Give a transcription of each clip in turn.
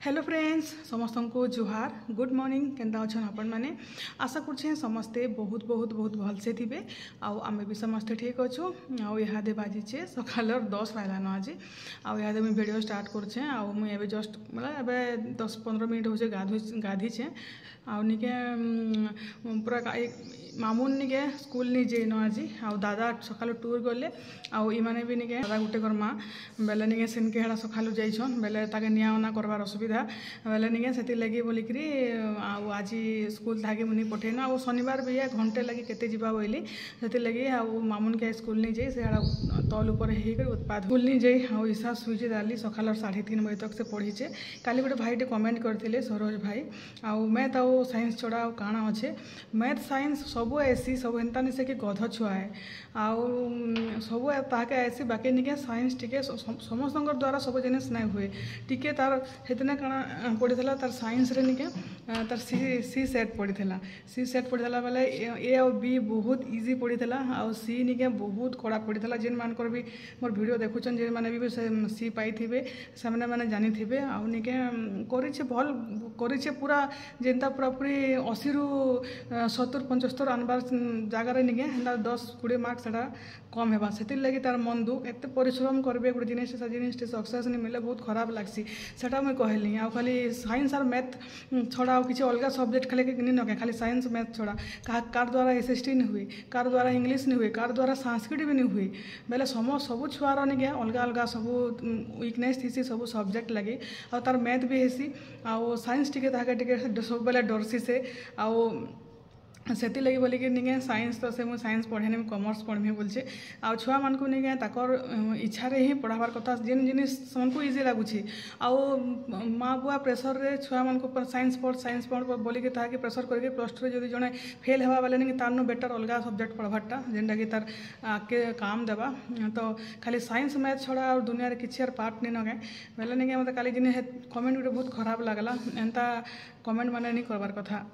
Hello friends समस्त को जुहार good morning Kenta अच्छन आपण मैंने आशा कर समस्ते बहुत बहुत बहुत भलसे थे आमे भी समस्ते ठीक अच्छु आदे बाजिचे सकाल 10 बाजलान आज आदे मुझे वीडियो स्टार्ट करुचे मुझे जस्ट मतलब एवं 10-15 मिनट हो गाधीचे आके पूरा मामून निके स्कूल नहीं जाइन आज दादा सकाल टूर गले आने भी निके दादा गोटे कर्मा बेले निके सेनके हेड़ा सकालू जाइछन बेले ताके निया उना करवार असुविधा बेले निके से लगी बोलिकी आज स्कूल ताके मुनि पठेन आ शनिवार भी घंटे लगी केते जीवा बोली से लगी मामून के स्कूल नहीं जाई से तल उपर उत्पाद स्कूल नहीं जाई ईशा सुईचे दाली सकाल 3:30 बजे तक से पढ़ीचे काली गोटे भाईटे कमेंट करते सरोज भाई मैथ आउ साइंस छड़ा काଣା अच्छे मैथ साइंस सबू ऐसी सब एंता नहीं से कि गध छुआ है सब ताके ऐसी बाकी निके साइंस टिके समस्त द्वारा सब जिनिस नहीं हुए टिके तार हेतने काଣା पढ़ीला तार साइंस रे निके तार सी सेट पढ़ीला सी सेट पढ़ीला बेले ए और बी बहुत इजी पढ़ीला आ सी निके बहुत कड़ा पढ़ीला जेन मानकर भी मोर वीडियो देखुचन जे माने भी सी पाई थे से मैंने जानी थे आ निके करिछे भल करिछे पूरा जेनता पूरा पूरी 80 रु 70-75 आनबार जगार निके 10-20 मार्क्स सेटा कम हेबा से लगी तार मन दुख एत परिश्रम करबे गोटे जिनिस से जिनिस सक्सेस नहीं मिले बहुत खराब लागसी सेटा मुझे कहली आ खाली साइंस और मैथ छड़ा किसी अलग सब्जेक्ट खाली नहीं नके खाली साइंस मैथ छड़ा कार द्वारा एसएसटी नहीं हुए कार द्वारा इंग्लीश नहीं हुए कार द्वारा संस्कृत भी नहीं हुए बेले सब छुआर निके अलग अलग सब वीकनेस थी सब सब्जेक्ट लगे और तार मैथ भी हेसी आ साइंस टिके सब बेले डरसी से से लगी बोलिकी निके साइंस तो से मुझे साइंस पढ़ेनी कॉमर्स पढ़मी बोलचे आ छुआ मान को निके ताकर इच्छा रे ही पढ़ाबार कथा जेन जिनिस सबको इजी लगुच माँ बुआ प्रेसर रे छुआ मान को साइंस पढ़ बोलिकी ताकि प्रेसर करके +2 जदि जड़े फेल हेबा बेले निके तार बेटर अलग सब्जेक्ट पढ़वार्टा जेनटा कि तार आगे काम देवा तो खाली साइंस मैथ छड़ा और दुनिया किसी पार्ट नहीं नगे बेले निके मतलब काली दिन कमेंट गोटे बहुत खराब लगला एंता कमेंट माने नहीं करवार कथा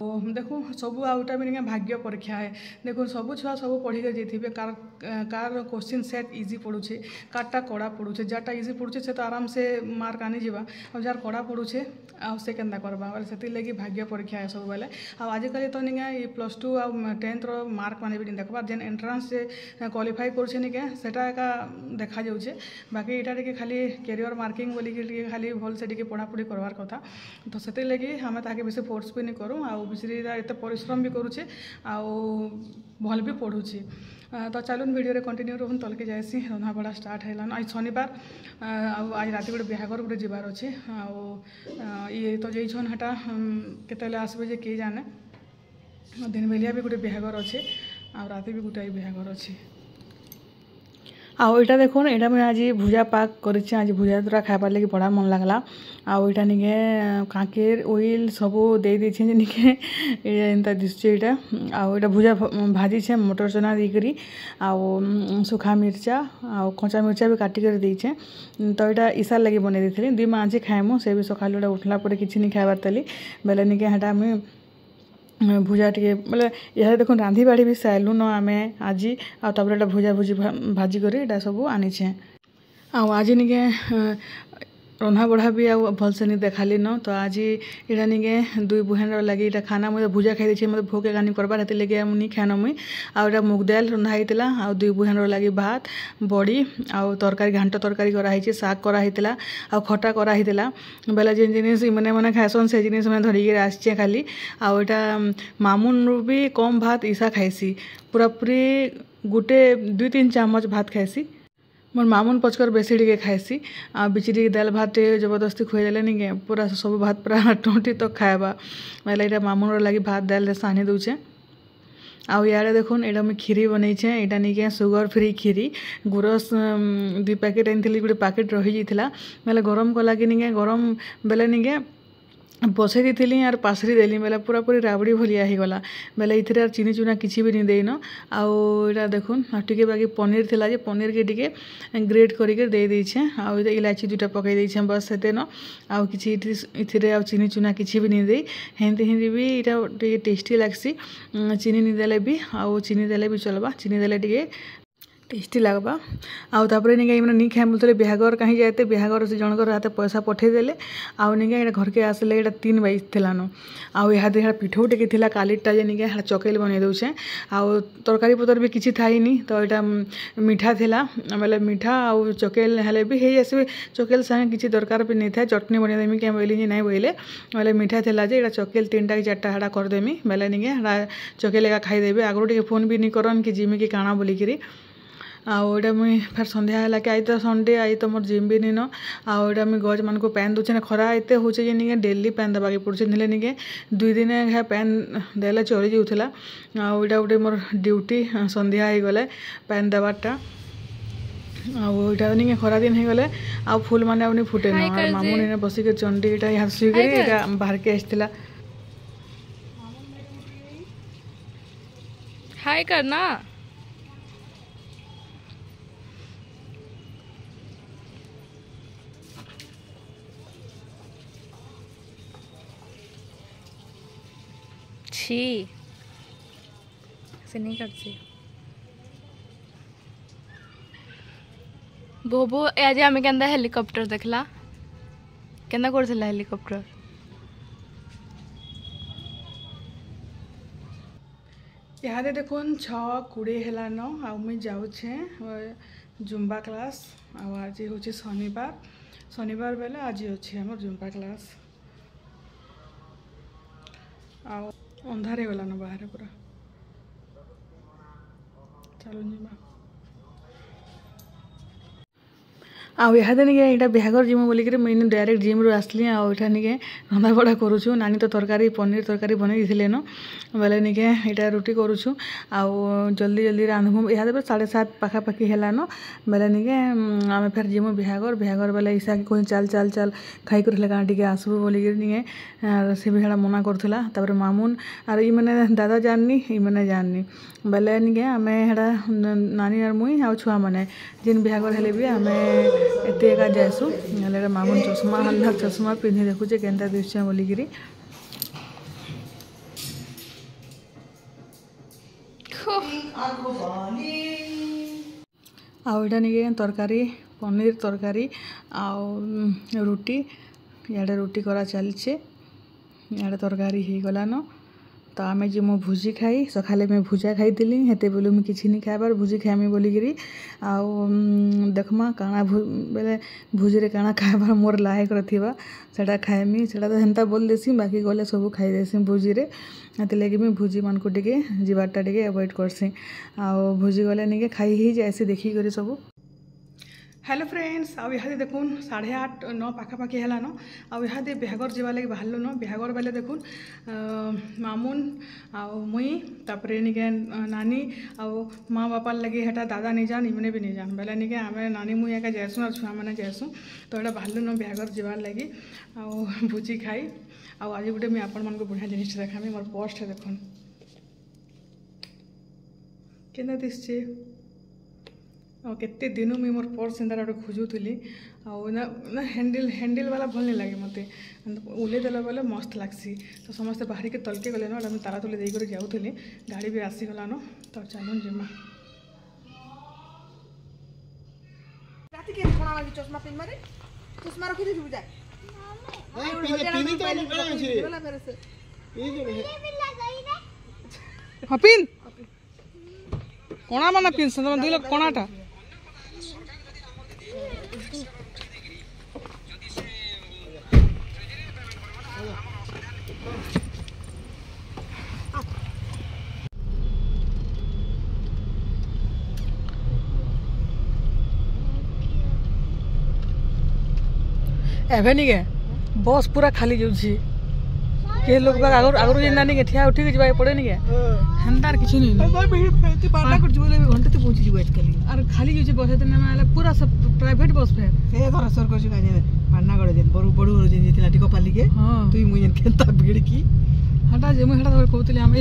देखो सबू आउटा भी नहीं भाग्य परीक्षा है देखो सबू छुआ सब पढ़ी कर जाइए कार क्वेश्चन सेट इजी पड़ुचे कारटा कड़ा पड़ुचे जाटा इजी पड़ुचे से तो आराम से मार्क आनी जावा और जार कड़ा पड़ुचे से केंदा करवा से लगी भाग्य परीक्षा है सब बेले आजिकल तो नहीं +2 आ 10th मार्क माने भी नहीं देखबार जेन एंट्रांस से क्वालिफाई कर सेटा एका देखा जाऊे बाकी यहाँ खाली कैरियर मार्किंग बोलिकी खाली भल से पढ़ापढ़ी करवार कथा तो से लगी हमें ताके बेसी फोर्स भी नहीं करूँ एत परिश्रम भी करुचे भल भी पढ़ुची तो चलून वीडियो रे कंटिन्यू रहून तलके जाएसी रंधा बड़ा स्टार्ट है आज शनिवार आज राति गोटे बिहागर गोटे जीवार अच्छे ये तो जाइछन हेटा केतले आसबे जे के जाने दिन बेलिया भी गोटे बिहागर अच्छे आ राति भी गोटे बिहागर अच्छे आईटा देखो यहाँ मुझे आज भुजा पाक कर आज भुजा द्वारा खाबार लगे बड़ा मन लगला आईटा निके कांकेर ऑयल सब दे देछे निके एंता दिसचे यहाँ भुजा भाजी छे मटर चना देकरी सुखा मिर्चा आ कच्चा मिर्चा भी काटिक देछे तो यहाँ ईसार लगे बने देते 2 माँ आज खाएमु से भी सकाल उठला पर किसी नहीं खाबार तली बेले निके यहाँ मुझे भुजा टे मतलब यह देखो रांधी बाड़ी भी साइलु न आमे आज आपर भुजा भुजी भाजी कर सब आनीचे आज निके रंधा बढ़ा भी भलसे नहीं देखाली न तो आज यहाँ निके 2 बुहेन लगे यहाँ खाना मुझे भुजा खाई देछे मतलब भोग एका नहीं करबार हेते लगे मुझे खाना मुई आ मुग दाल रंधा होता आ 2 बुहेन लगे भात बड़ी आ तरकारी घांट तरकारी कराई साग कराई आ खटा कराई बेले जेन जिनिस मैंने मैंने खाएसन से जिनिस मैंने धरिक आसचे खाली आटा मामून भी कम भात ईसा खाइसी पूरा पूरी गोटे 2-3 चामच भात खाइसी मोर मामून पचकर बेसी टे खाइसी आ बिचरी दाल भात जबरदस्ती खुएदेले नहीं पूरा सब भात पूरा टोटी तक खाएबा बेले यहाँ मामून लगी भात दाल सानी दूचे आउ यारे देखुन यहाँ मुझे खीरी बनईचे यहाँ नहीं सुगर फ्री खीरी गुरस 2 पैकेट आनी गोटे पैकेट रही जाता बेले गरम कला कि नहीं गरम बेले नहीं बसई दी यार पासरी देली बेले पूरा पूरी राबड़ी भलिया ही गला बेले इथरे चीनी चूना किसी भी नहीं देन आउ देखुन टिके बाकी पनीर थिला जे पनीर के टिके ग्रेट करके दे देछे आउ इलायची 2टा पकई देछे बस सेते न आउ किछि इथरे आ चीनी चूना किसी भी नहीं दे हेंती हिंदी भी इटा टेस्टी लागसी चीनी नहीं देले भी आउ चीनी देले भी चलबा चीनी देले टिके टेस्टी लगवा आउे निके मैंने नहीं खाए बोलते बिहागर कहीं जाते बिहागर से जनकर हाथ पैसा पठेदेले आउ निके घर के आसले ये 3 बज थिलान आउ यहाँ पिठौ टेकी कालीटा जे निके चकेल बन दौचे आउ तरकारी पतर भी किसी थाईनी तो यहाँ मीठा थिला बोले मीठा आउ चकेल हेले भी हे आसबे चकेल संगे किसी दरकार भी नहीं था चटनी बनदेमी क्या बोली नहीं बोले बोले मीठा थिला जे यहाँ चकेल 3टा कि 4टा हाड़ा करदेमी बोले निके चकेल एका खाईदेवी आगु टे फोन भी नहीं करन कि जिमी कि काଣା बोलिकी आउटा मुई फिर संध्या है कि आई तो संडे आई तो मोर जिम भी नहीं न आउटा मुई गज मान को पैन दूचे ना खरा एत हो डेली पैन देवाके पड़े निके 2 दिन है पैन देले चली जाऊला आउटा गोटे मोर ड्यूटी संध्या हो गले पैन देवारटा आउटा निके खरा दिन हो गले आ फूल माने आउनी फुटे न मामू ने बसिक चंडी इटा यहाँ शुगर बाहर के आसला हाय करना छी से नहीं करছি बोबो आज आम के हेलिकॉप्टर देखला केना करथिला हेलिकॉप्टर यहाँ देखुन 6:20 हेलान आ मुई जाऊे जुम्बा क्लास आज हूँ शनिवार बेले आज अच्छे आम जुम्बा क्लास अंधार हो गलान बाहर पूरा चलो जीवा आउ यहाँ निके यहाँ बिहागर जिमु बोलिक मुझे डायरेक्ट जिम रू आसली आठा निके रंधा बड़ा करुछु नानी तो तरकारी पनीर तरकारी बनई थे न बोले निके यहाँ रुटी करुछु आउ जल्दी जल्दी रांधबू यहाँ 7:30 पाखापाखि हेलान बोले निके आम फिर जिमु बिहागर बोले ईसा कहीं चल चल चल खाई कर कहाँ टे आसबू बोलिक निके से भी मना करूला मामून आर ई मैंने दादा जाननी ई मैंने जाननी बोले निके आम नानी और मुई आ छुआ मैंने जिन बिहागर हेले भी आम एत एका जासु मामून चश्मा हल्ला चश्मा पिंधि देखुचे केन्ता दिशा बोलिकी आउटा निके तरकारी पनीर तरकारी आउ रुटी इे रुटी करा चलचे इे तरकारी हो गलान तो आम जी मो भुजी खाई सकाले मैं भुजा खाई हेते बोलू मुझे किसी नहीं खाइबार भुजी खाइमी बोलिकी आउ देखमा काଣା बेले भुजी काଣା खाइबार मोर लायक रथिबा सेटा खाइमी सेटा तो हेन्ता बोल देसी बाकी गले सब खाई देसी भुजी रे लगे मुझे भुजी मान को टिके जीवारटा टिके अवॉइड करसी आउ भुजी गले निके खाई ही जाएसी देखी करी सब हेलो फ्रेंड्स आउ यहाँ देखुन 8:30-9 पाखापाखि हेलान आउ यहाँ बिहागर जावा लगे बाहर न बिहागर बेले देखुन मामून आउ मुई तापर निके नानी आउ माँ बापा लगे हेटा दादा नहीं जान इमने भी नहीं जान बेले निके आम नानी मुई एका जाएसु और छुआ मैंने जाएसु तो यहाँ बाहर न बिहागर जावार लगे आउ भुजी खाई आउ आज गोटे मुझे आपण मानक बढ़िया जिनिस देखामी मोर पर्स देखुन केना दिसचे केते दिन मुझे मोर पर्स एंता गोटे खोजुली ना हैंडल वाला भल नहीं लगे मत उलेदेला बेले मस्त लगसी तो समस्ते बाहर के तलके गले ना ताला तुले देकर जाऊली गाड़ी भी आसीगलान तो चलो जिमा चश्मा चश्मा रखी दे बुझा हाँ पिन कोना माना पिन तुम 2 लोग कोनाटा एभे नहीं के बस पूरा खाली जाऊँगी के लोग आगुरी जेना नहीं ठिया उठिक जावाक पड़े नहीं हेन्तार किसी नहीं घंटे तो पहुँची जाए आजकल खाली जाऊँगी बस एत पूरा सब प्राइवेट बस फेर से घर सर कर पानागढ़ जेन बड़ू बड़ू जेन जेला टिको पाली के हां तुई मुई जेन केनता भीड़ की हटा जे मुई हटा कहतली आम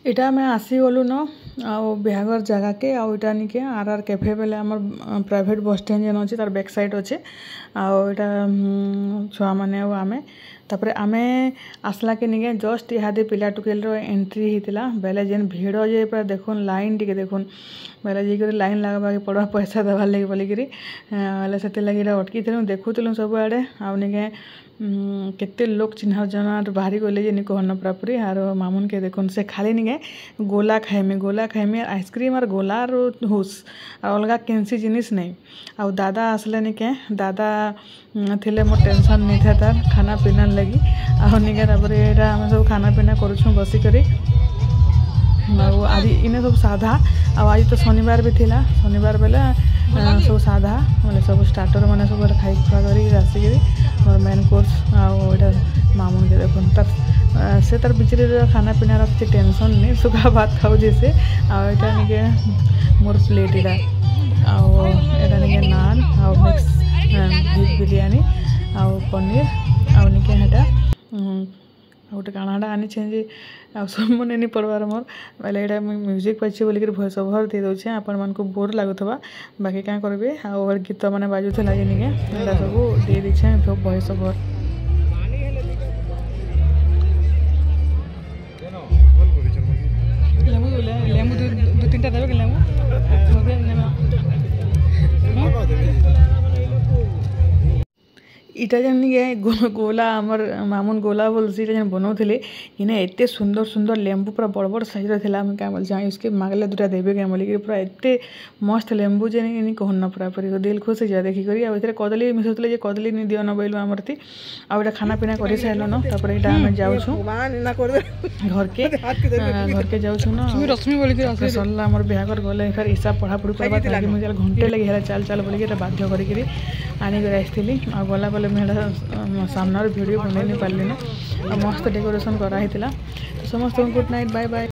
इटा मैं आसी गलु न आउ बिहागर जगह के आउ इटा निके आर कैफे बेले आमर प्राइवेट बस स्टैंड जेन अच्छे तार बैक साइड अच्छे आउ इटा छुआ माने आउ आमे तापर आमे आसला के निके जस्ट इहादे पिला टुकेल एंट्री होता बेले जेन भिड़ जे पूरा देखुन लाइन टी देखुन बेले जाकर लाइन लगवा के पड़ा पैसा देवार लगे बोलिकी से लगे अटकी देखुलु सब आड़े आके केते लोग चिन्ह जना बाहरी गले जे कहन पूरापूरी आर मामुन के देखुन से खाली निके गोला खाइमी आइसक्रीम और गोला और हुस और अलग केनसी जिनिस नहीं आ दादा आसले निके दादा थिले मोर टेंशन नहीं था तार खाना पीना लगी आके आम सब खाना पीना करुँ बसिक आज इने सब साधा आज तो शनिवार भी थिला शनिवार बेले सब साधा मतलब सब स्टार्टर मैंने सब खाई खुआ कर आसिक मोर मेन कोर्स आटा मामुन के देखुन तर से तार बिचरी खाना पीना किसी टेंशन नहीं सुखा भात खाऊ जैसे आटा निके मोर प्लेट इटा आटा निके नान आ मिक्स वेज बिरयानी आ पनीर आ निके हेटा गोटे काणाटा आनी जे आ सब मन नहीं पड़वार मोर बोले यहाँ म्यूजिक बाजी बोलिक भॉइस ओवर दे दूचे आपण मानक बोर लगुवा बाकी क्या करेंगे आ गीत मैंने बाजुला जिनिके सब दे दीछे भॉइस ओवर लेंबू दो तीन देवे लेंबू इटा जन गोला आमर मामुन गोला बोलसी जन बनाऊे इने एते सुंदर सुंदर लेंबू पूरा बड़ बड़ साइज रहा क्या बोल जाए उसके मागले दूटा देवे क्या बोलिक पूरा एते मस्त लेंबू जे कहन पूरा पूरी दिल खुश हो जाए देखिक आगे कदली मिसुले कदली नहीं दियो न बोल आमर थी आटा खाना पीना कर सारे न तापर यहाँ आम जाऊँ घर के जाऊँ न सरला आमर बिहागर गले फिर हिसाब पढ़ापढ़ी करवा मुझे घंटे लगे चल चल बोलिक बाध्य करी आनिक आसती आ गला बेले मुझे सामने वीडियो बन नहीं पार्ली ना मस्त डेकोरेशन कराई समस्त गुड नाइट बाय बाय।